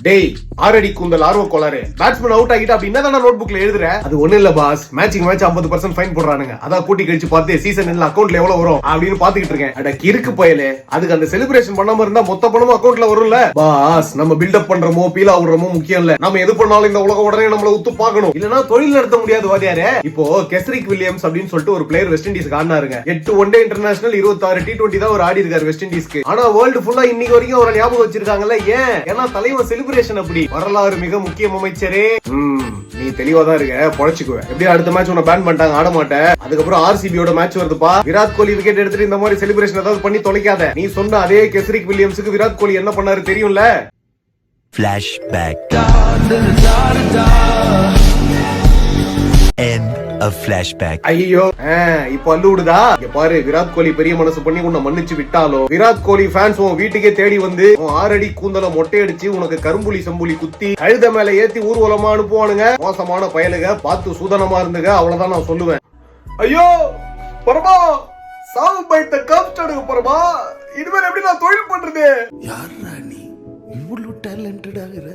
டேய் ஆறடி கூந்தல் ஆர்வ கோளாறு பேட்ஸ்மேன் அவுட் ஆகிட்டா அப்படி என்ன நோட் புக்ல எழுதுற? அது ஒண்ணு இல்ல பாஸ், மேட்சிங் மேட்ச் 50% ஃபைன் போடுறானுங்க. அதான் கூட்டி கழிச்சு பார்த்து சீசன் எண்ட்ல அக்கவுண்ட்ல எவ்வளவு வரும் அப்படின்னு பாத்துக்கிட்டு இருக்கேன். அட கிறுக்கு பயலே, அதுக்கு அந்த செலிப்ரேஷன் பண்ணாம இருந்தா மொத்த பணமும் அக்கவுண்ட்ல வரும்ல பாஸ். நம்ம பில்டப் பண்றோமோ பீல் ஆகுறோமோ முக்கியம் இல்ல, நம்ம எது பண்ணாலும் இந்த உலக உடனே நம்மள உத்து பார்க்கணும், இல்லனா தொழில் நடத்த முடியாது வாதியாரே. இப்போ கெஸ்ரிக் வில்லியம்ஸ் அப்படின்னு சொல்லிட்டு ஒரு பிளேயர் வெஸ்ட் இண்டீஸ்க்கு ஆடினாருங்க. 8 ஒன் டே இன்டர்நேஷனல் 26 T20 தான் ஒரு ஆடி இருக்காரு வெஸ்ட் இண்டீஸ்க்கு. ஆனா வேர்ல்டு ஃபுல்லா இன்னைக்கு வரைக்கும் அவரை ஞாபகம் வச்சிருக்காங்கல்ல. ஏன்? ஏன்னா தலைவன் செலிப்ரேஷன் அப்படி. வரலாறு மிக முக்கியம் அமைச்சரே. நீ தெளிவா தான் இருக்க, பொழைச்சுக்குவேன். எப்படி அடுத்த மேட்ச் உன்னை பேன் பண்ணிட்டாங்க, ஆட மாட்டேன். அதுக்கப்புறம் ஆர்சிபியோட மேட்ச் வருதுப்பா. விராட் கோலி விக்கெட் எடுத்துட்டு இந்த மாதிரி செலிப்ரேஷன் ஏதாவது பண்ணி தொலைக்காத. நீ சொன்ன அதே கெஸ்ரிக் வில்லியம்ஸுக்கு விராட் கோலி என்ன பண்ணாரு தெரியும்ல? Flashback. End of flashback. ஐயோ இப்ப அள்ளு விடுதா? இங்க பாரு, விராட் கோலி பெரிய மனசு பண்ணி உன்னை மன்னிச்சு விட்டாலும் விராட் கோலி ஃபேன்ஸ் உன் வீட்டுக்கே தேடி வந்து 6 அடி கூந்தல மொட்டையடிச்சு உனக்கு கரும்புலி செம்புலி குத்தி கழுத மேல ஏத்தி ஊர்வலமா அனுப்புவானுங்க. மோசமான பயலுக, பார்த்து சூதனமா இருந்துங்க. அவ்வளவுதான் நான் சொல்லுவேன். ஐயோ பரமா, சாவு பயத்தை காமிச்சாடுங்க பரமா. இனிமேல் எப்படி நான் தொழில் பண்றது? யாரா நீ இவ்வளவு டேலண்டட் ஆகுற?